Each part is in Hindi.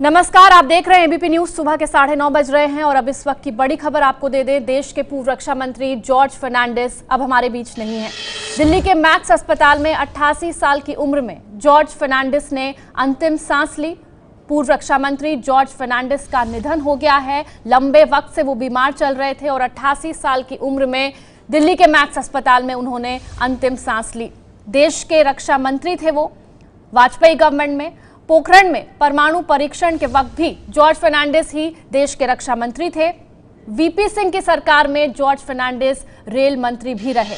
नमस्कार, आप देख रहे हैं एबीपी न्यूज। सुबह के 9:30 बज रहे हैं और अब इस वक्त की बड़ी खबर आपको दे दें। देश के पूर्व रक्षा मंत्री जॉर्ज फर्नांडिस अब हमारे बीच नहीं है। दिल्ली के मैक्स अस्पताल में 88 साल की उम्र में जॉर्ज फर्नांडिस ने अंतिम सांस ली। पूर्व रक्षा मंत्री जॉर्ज फर्नांडिस का निधन हो गया है। लंबे वक्त से वो बीमार चल रहे थे और 88 साल की उम्र में दिल्ली के मैक्स अस्पताल में उन्होंने अंतिम सांस ली। देश के रक्षा मंत्री थे वो। वाजपेयी गवर्नमेंट में पोखरण में परमाणु परीक्षण के वक्त भी जॉर्ज फर्नांडिस ही देश के रक्षा मंत्री थे। वीपी सिंह की सरकार में जॉर्ज फर्नांडिस रेल मंत्री भी रहे।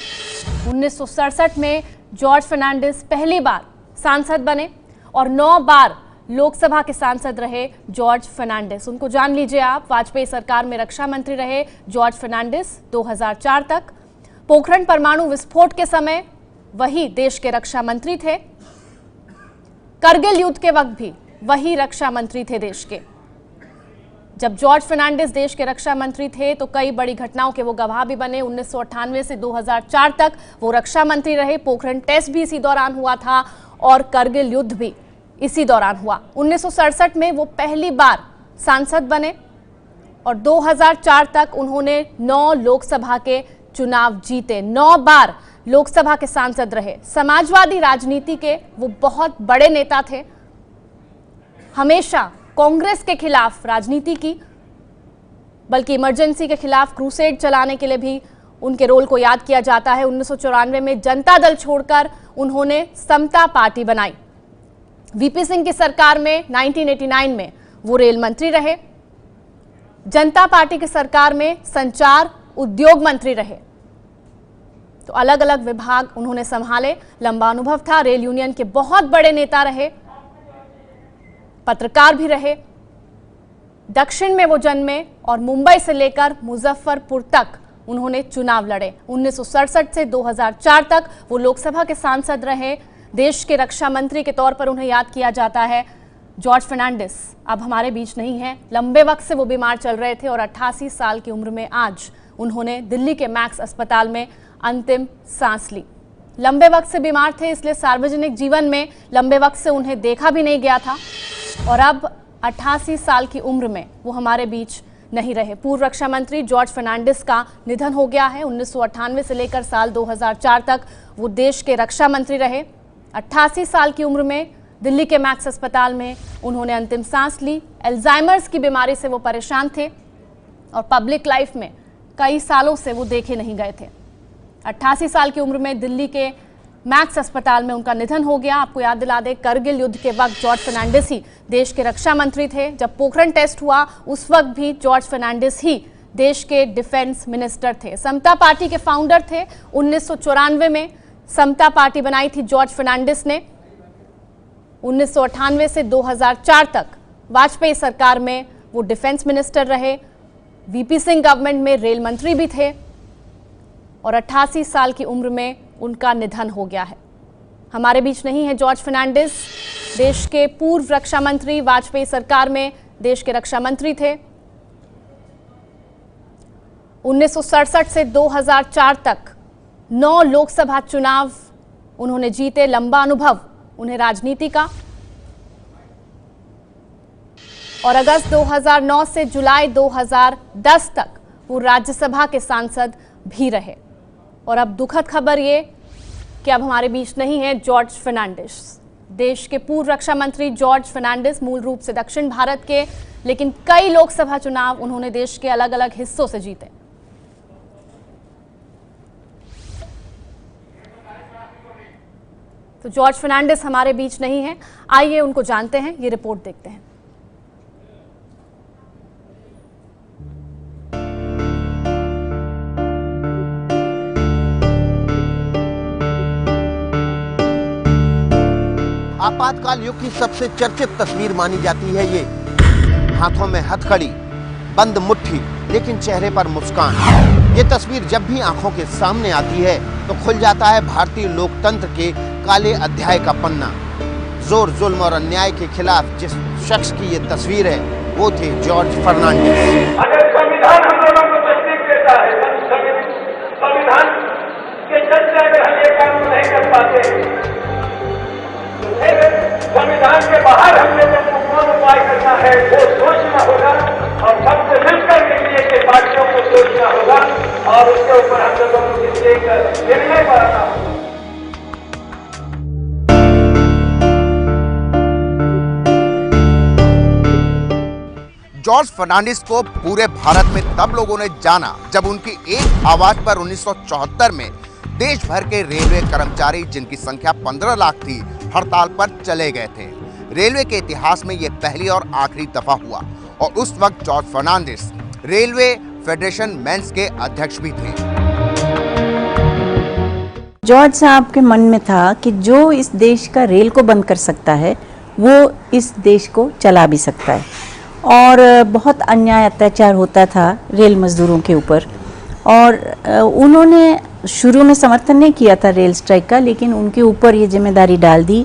1967 में जॉर्ज फर्नांडिस पहली बार सांसद बने और 9 बार लोकसभा के सांसद रहे जॉर्ज फर्नांडिस। उनको जान लीजिए आप। वाजपेयी सरकार में रक्षा मंत्री रहे जॉर्ज फर्नांडिस 2004 तक। पोखरण परमाणु विस्फोट के समय वही देश के रक्षा मंत्री थे। करगिल युद्ध के वक्त भी वही रक्षा मंत्री थे देश के। जब जॉर्ज फर्नांडिस देश के रक्षा मंत्री थे तो कई बड़ी घटनाओं के वो गवाह भी बने। 1998 से 2004 तक वो रक्षा मंत्री रहे। पोखरण टेस्ट भी इसी दौरान हुआ था और करगिल युद्ध भी इसी दौरान हुआ। 1967 में वो पहली बार सांसद बने और 2004 तक उन्होंने 9 लोकसभा के चुनाव जीते। 9 बार लोकसभा के सांसद रहे। समाजवादी राजनीति के वो बहुत बड़े नेता थे। हमेशा कांग्रेस के खिलाफ राजनीति की, बल्कि इमरजेंसी के खिलाफ क्रूसेड चलाने के लिए भी उनके रोल को याद किया जाता है। 1994 में जनता दल छोड़कर उन्होंने समता पार्टी बनाई। वीपी सिंह की सरकार में 1989 में वो रेल मंत्री रहे। जनता पार्टी की सरकार में संचार उद्योग मंत्री रहे। तो अलग अलग विभाग उन्होंने संभाले। लंबा अनुभव था। रेल यूनियन के बहुत बड़े नेता रहे, पत्रकार भी रहे। दक्षिण में वो जन्मे और मुंबई से लेकर मुजफ्फरपुर तक उन्होंने चुनाव लड़े। 1967 से 2004 तक वो लोकसभा के सांसद रहे। देश के रक्षा मंत्री के तौर पर उन्हें याद किया जाता है। जॉर्ज फर्नांडिस अब हमारे बीच नहीं है। लंबे वक्त से वो बीमार चल रहे थे और 88 साल की उम्र में आज उन्होंने दिल्ली के मैक्स अस्पताल में अंतिम सांस ली। लंबे वक्त से बीमार थे, इसलिए सार्वजनिक जीवन में लंबे वक्त से उन्हें देखा भी नहीं गया था और अब 88 साल की उम्र में वो हमारे बीच नहीं रहे। पूर्व रक्षा मंत्री जॉर्ज फर्नांडिस का निधन हो गया है। 1998 से लेकर साल 2004 तक वो देश के रक्षा मंत्री रहे। 88 साल की उम्र में दिल्ली के मैक्स अस्पताल में उन्होंने अंतिम सांस ली। अल्जाइमर्स की बीमारी से वो परेशान थे और पब्लिक लाइफ में कई सालों से वो देखे नहीं गए थे। 88 साल की उम्र में दिल्ली के मैक्स अस्पताल में उनका निधन हो गया। आपको याद दिला दें, करगिल युद्ध के वक्त जॉर्ज फर्नांडिस ही देश के रक्षा मंत्री थे। जब पोखरण टेस्ट हुआ उस वक्त भी जॉर्ज फर्नांडिस ही देश के डिफेंस मिनिस्टर थे। समता पार्टी के फाउंडर थे। 1994 में समता पार्टी बनाई थी जॉर्ज फर्नांडिस ने। 1998 से 2004 तक वाजपेयी सरकार में वो डिफेंस मिनिस्टर रहे। वीपी सिंह गवर्नमेंट में रेल मंत्री भी थे और 88 साल की उम्र में उनका निधन हो गया है। हमारे बीच नहीं है जॉर्ज फर्नांडिस। देश के पूर्व रक्षा मंत्री, वाजपेयी सरकार में देश के रक्षा मंत्री थे। 1967 से 2004 तक 9 लोकसभा चुनाव उन्होंने जीते। लंबा अनुभव उन्हें राजनीति का। और अगस्त 2009 से जुलाई 2010 तक वो राज्यसभा के सांसद भी रहे। और अब दुखद खबर ये कि अब हमारे बीच नहीं है जॉर्ज फर्नांडिस। देश के पूर्व रक्षा मंत्री जॉर्ज फर्नांडिस मूल रूप से दक्षिण भारत के, लेकिन कई लोकसभा चुनाव उन्होंने देश के अलग अलग हिस्सों से जीते। तो जॉर्ज फर्नांडिस हमारे बीच नहीं है। आइए उनको जानते हैं, ये रिपोर्ट देखते हैं। आपातकाल युग की सबसे चर्चित तस्वीर मानी जाती है ये। हाथों में हथकड़ी, बंद मुट्ठी, लेकिन चेहरे पर मुस्कान। ये तस्वीर जब भी आंखों के सामने आती है तो खुल जाता है भारतीय लोकतंत्र के काले अध्याय का पन्ना। जोर, जुल्म और अन्याय के खिलाफ जिस शख्स की ये तस्वीर है वो थे जॉर्ज फर्नांडिस। अगर संविधान हम लोगों को तस्दीक देता है, संविधान के चलते अगर हम ये काम नहीं कर पाते, संविधान के बाहर हम लोगों को कौन उपाय करना है जॉर्ज फर्नांडिस को पूरे भारत में तब लोगों ने जाना जब उनकी एक आवाज पर 1974 में देश भर के रेलवे कर्मचारी, जिनकी संख्या 15 लाख थी, हड़ताल पर चले गए थे। रेलवे के इतिहास में यह पहली और आखिरी दफा हुआ और उस वक्त George Fernandes railway federation men's के अध्यक्ष भी थे। जॉर्ज साहब के मन में था कि जो इस देश का रेल को बंद कर सकता है वो इस देश को चला भी सकता है। और बहुत अन्याय अत्याचार होता था रेल मजदूरों के ऊपर, और उन्होंने शुरू में समर्थन नहीं किया था रेल स्ट्राइक का, लेकिन उनके ऊपर ये जिम्मेदारी डाल दी,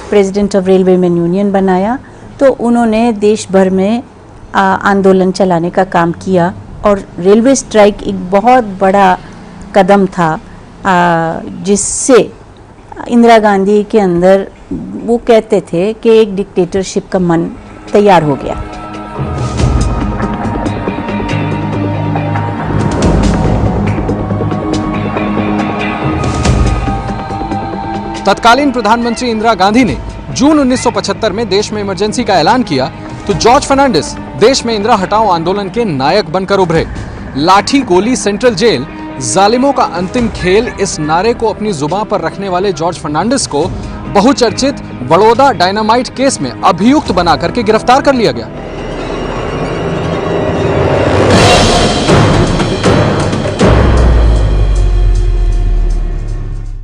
president of railway man union बनाया, तो उन्होंने देश भर में आंदोलन चलाने का काम किया। और रेलवे स्ट्राइक एक बहुत बड़ा कदम था, जिससे इंदिरा गांधी के अंदर वो कहते थे कि एक डिक्टेटरशिप का मन तैयार हो गया। तत्कालीन प्रधानमंत्री इंदिरा गांधी ने जून 1975 में देश में इमरजेंसी का ऐलान किया तो जॉर्ज फर्नांडिस देश में इंदिरा हटाओ आंदोलन के नायक बनकर उभरे। लाठी गोली सेंट्रल जेल, जालिमों का अंतिम खेल, इस नारे को अपनी जुबान पर रखने वाले जॉर्ज फर्नांडिस को बहुचर्चित बड़ौदा डायनामाइट केस में अभियुक्त बना करके गिरफ्तार कर लिया गया।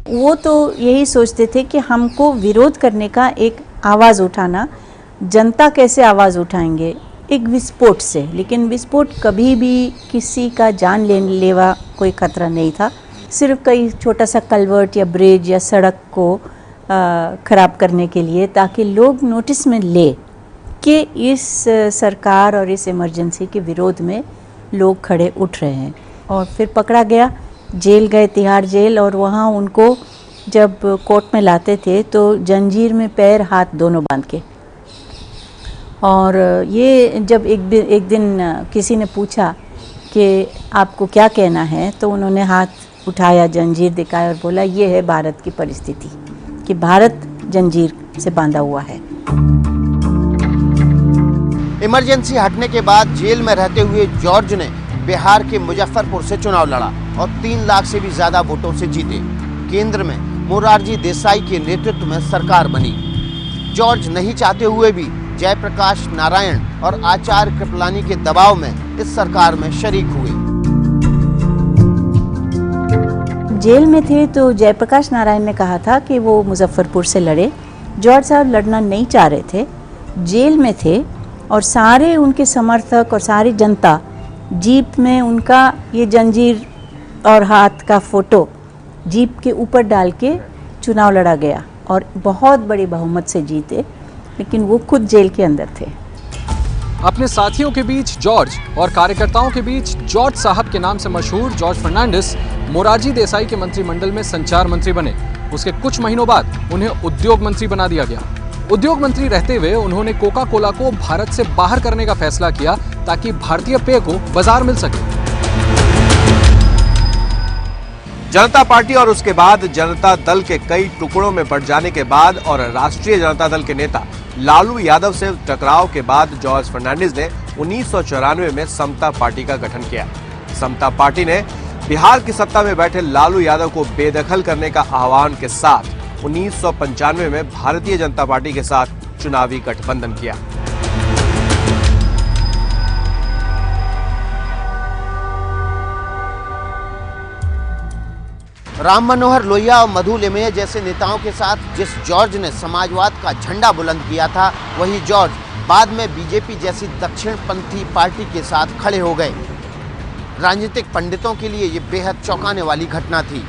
वो तो यही सोचते थे कि हमको विरोध करने का एक आवाज़ उठाना, जनता कैसे आवाज़ उठाएंगे, एक विस्फोट से। लेकिन विस्फोट कभी भी किसी का जान लेवा कोई खतरा नहीं था, सिर्फ कई छोटा सा कल्वर्ट या ब्रिज या सड़क को ख़राब करने के लिए, ताकि लोग नोटिस में ले कि इस सरकार और इस इमरजेंसी के विरोध में लोग खड़े उठ रहे हैं। और फिर पकड़ा गया, जेल गए, तिहाड़ जेल, और वहाँ उनको जब कोर्ट में लाते थे तो जंजीर में पैर हाथ दोनों बांध के। और ये जब एक दिन किसी ने पूछा कि आपको क्या कहना है, तो उन्होंने हाथ उठाया, जंजीर दिखाया और बोला ये है भारत की परिस्थिति, कि भारत जंजीर से बांधा हुआ है। इमरजेंसी हटने के बाद जेल में रहते हुए जॉर्ज ने बिहार के मुजफ्फरपुर से चुनाव लड़ा और 3 लाख से भी ज्यादा वोटों से जीते। केंद्र में मोरारजी देसाई के नेतृत्व में सरकार बनी। जॉर्ज नहीं चाहते हुए भी जयप्रकाश नारायण और आचार्य कृपलानी के दबाव में इस सरकार में शरीक हुए। जेल में थे तो जयप्रकाश नारायण ने कहा था कि वो मुजफ्फरपुर से लड़े। जॉर्ज साहब लड़ना नहीं चाह रहे थे, जेल में थे, और सारे उनके समर्थक और सारी जनता जीप में उनका ये जंजीर और हाथ का फोटो जीप के ऊपर डाल के चुनाव लड़ा गया और बहुत बड़ी बहुमत से जीते, लेकिन वो खुद जेल के अंदर थे। अपने साथियों के बीच जॉर्ज और कार्यकर्ताओं के बीच जॉर्ज साहब के नाम से मशहूर जॉर्ज फर्नांडिस मोरारजी देसाई के मंत्रिमंडल में संचार मंत्री बने। उसके कुछ महीनों बाद उन्हें उद्योग मंत्री बना दिया गया। उद्योग मंत्री रहते हुए उन्होंने कोका कोला को भारत से बाहर करने का फैसला किया ताकि भारतीय पेय को बाजार मिल सके। जनता पार्टी और उसके बाद जनता दल के कई टुकड़ों में बंट जाने के बाद और राष्ट्रीय जनता दल के नेता लालू यादव से टकराव के बाद जॉर्ज फर्नांडिस ने 1994 में समता पार्टी का गठन किया। समता पार्टी ने बिहार की सत्ता में बैठे लालू यादव को बेदखल करने का आह्वान के साथ 1995 में भारतीय जनता पार्टी के साथ चुनावी गठबंधन किया। राम मनोहर लोहिया और मधु लिमये जैसे नेताओं के साथ जिस जॉर्ज ने समाजवाद का झंडा बुलंद किया था, वही जॉर्ज बाद में बीजेपी जैसी दक्षिणपंथी पार्टी के साथ खड़े हो गए। राजनीतिक पंडितों के लिए ये बेहद चौंकाने वाली घटना थी।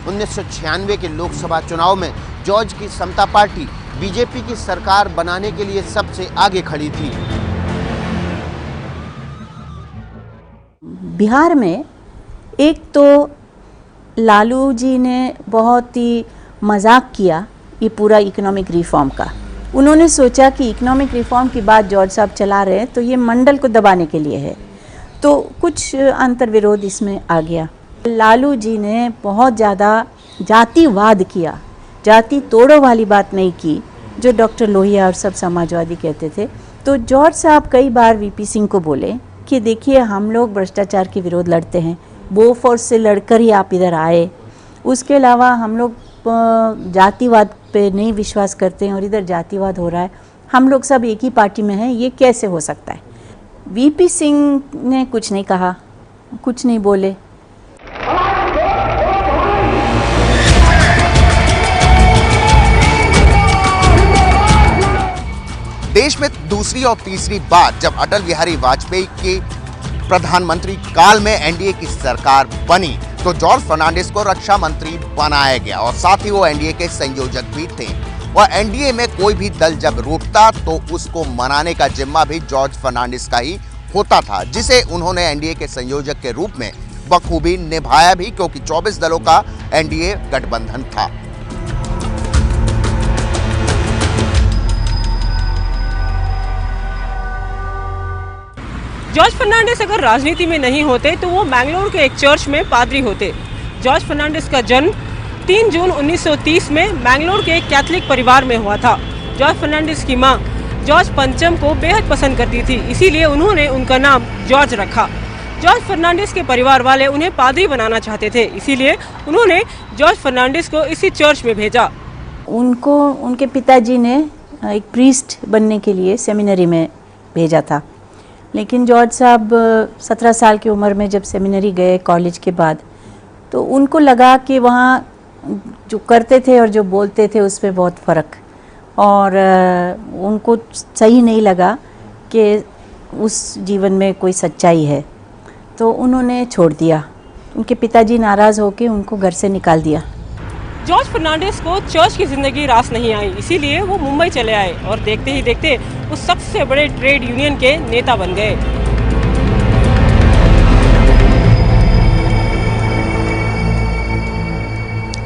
1996 के लोकसभा चुनाव में जॉर्ज की समता पार्टी बीजेपी की सरकार बनाने के लिए सबसे आगे खड़ी थी। बिहार में एक तो लालू जी ने बहुत ही मजाक किया ये पूरा इकोनॉमिक रिफॉर्म का। उन्होंने सोचा कि इकोनॉमिक रिफॉर्म की बात जॉर्ज साहब चला रहे हैं तो ये मंडल को दबाने के लिए है, तो कुछ अंतर्विरोध इसमें आ गया। लालू जी ने बहुत ज़्यादा जातिवाद किया, जाति तोड़ो वाली बात नहीं की, जो डॉक्टर लोहिया और सब समाजवादी कहते थे। तो जॉर्ज साहब कई बार वीपी सिंह को बोले कि देखिए हम लोग भ्रष्टाचार के विरोध लड़ते हैं, बोफोर्स से लड़कर ही आप इधर आए। उसके अलावा हम लोग जातिवाद पे नहीं विश्वास करते हैं और इधर जातिवाद हो रहा है, हम लोग सब एक ही पार्टी में हैं, ये कैसे हो सकता है। वीपी सिंह ने कुछ नहीं कहा, कुछ नहीं बोले। देश में दूसरी और तीसरी बार जब अटल बिहारी वाजपेयी के प्रधानमंत्री काल में एनडीए की सरकार बनी तो जॉर्ज फर्नांडिस को रक्षा मंत्री बनाया गया और साथ ही वो एनडीए के संयोजक भी थे। और एनडीए में कोई भी दल जब रूठता तो उसको मनाने का जिम्मा भी जॉर्ज फर्नांडिस का ही होता था, जिसे उन्होंने एनडीए के संयोजक के रूप में बखूबी निभाया भी, क्योंकि 24 दलों का एनडीए गठबंधन था। जॉर्ज फर्नांडिस अगर राजनीति में नहीं होते तो वो मैंगलोर के एक चर्च में पादरी होते। जॉर्ज फर्नांडिस का जन्म 3 जून 1930 में मैंगलोर के एक कैथोलिक परिवार में हुआ था। जॉर्ज फर्नांडिस की मां जॉर्ज पंचम को बेहद पसंद करती थी, इसीलिए उन्होंने उनका नाम जॉर्ज रखा। जॉर्ज फर्नांडिस के परिवार वाले उन्हें पादरी बनाना चाहते थे, इसीलिए उन्होंने जॉर्ज फर्नांडिस को इसी चर्च में भेजा। उनको उनके पिताजी ने एक प्रीस्ट बनने के लिए सेमिनरी में भेजा था, लेकिन जॉर्ज साहब 17 साल की उम्र में जब सेमिनरी गए कॉलेज के बाद, तो उनको लगा कि वहाँ जो करते थे और जो बोलते थे उस पर बहुत फ़र्क, और उनको सही नहीं लगा कि उस जीवन में कोई सच्चाई है, तो उन्होंने छोड़ दिया। उनके पिताजी नाराज़ होकर उनको घर से निकाल दिया। जॉर्ज फर्नांडिस को चर्च की जिंदगी रास नहीं आई, इसीलिए वो मुंबई चले आए और देखते ही देखते वो सबसे बड़े ट्रेड यूनियन के नेता बन गए।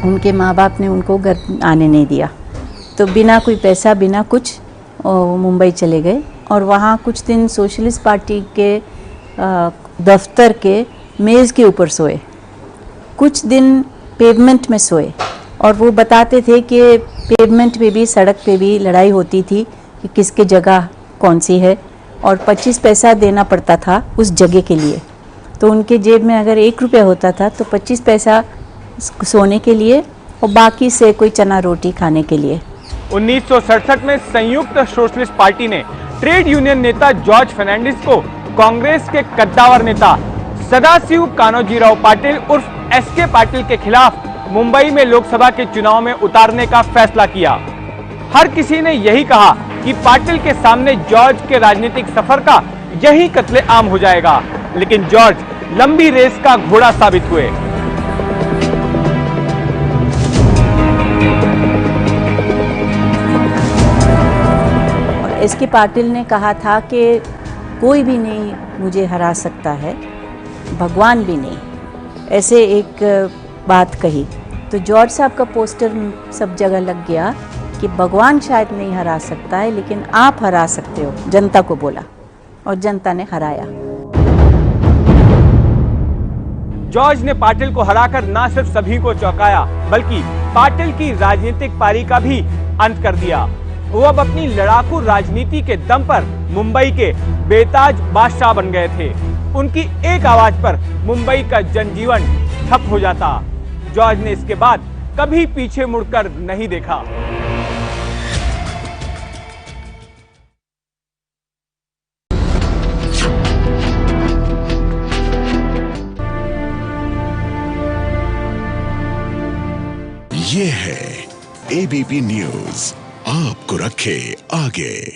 उनके माँ बाप ने उनको घर आने नहीं दिया, तो बिना कोई पैसा बिना कुछ मुंबई चले गए और वहाँ कुछ दिन सोशलिस्ट पार्टी के दफ्तर के मेज़ के ऊपर सोए, कुछ दिन पेवमेंट में सोए, और वो बताते थे कि पेवमेंट पे भी सड़क पे भी लड़ाई होती थी कि किसके जगह कौन सी है, और 25 पैसा देना पड़ता था उस जगह के लिए। तो उनके जेब में अगर 1 रुपया होता था तो 25 पैसा सोने के लिए और बाकी से कोई चना रोटी खाने के लिए। 1967 में संयुक्त सोशलिस्ट पार्टी ने ट्रेड यूनियन नेता जॉर्ज फर्नांडिस को कांग्रेस के कद्दावर नेता सदाशिव कान्होजीराव पाटिल उर्फ एसके पाटिल के खिलाफ मुंबई में लोकसभा के चुनाव में उतारने का फैसला किया। हर किसी ने यही कहा कि पाटिल के सामने जॉर्ज के राजनीतिक सफर का यही कत्ले-आम हो जाएगा, लेकिन जॉर्ज लंबी रेस का घोड़ा साबित हुए। एसके पाटिल ने कहा था कि कोई भी नहीं मुझे हरा सकता है, भगवान भी नहीं, ऐसे एक बात कही। तो जॉर्ज साहब का पोस्टर सब जगह लग गया कि भगवान शायद नहीं हरा सकता है लेकिन आप हरा सकते हो, जनता को बोला, और जनता ने हराया। जॉर्ज ने पाटिल को हराकर न सिर्फ सभी को चौंकाया बल्कि पाटिल की राजनीतिक पारी का भी अंत कर दिया। वो अब अपनी लड़ाकू राजनीति के दम पर मुंबई के बेताज बादशाह बन गए थे। उनकी एक आवाज पर मुंबई का जनजीवन ठप हो जाता। जॉर्ज ने इसके बाद कभी पीछे मुड़कर नहीं देखा। ये है एबीपी न्यूज़, आपको रखे आगे।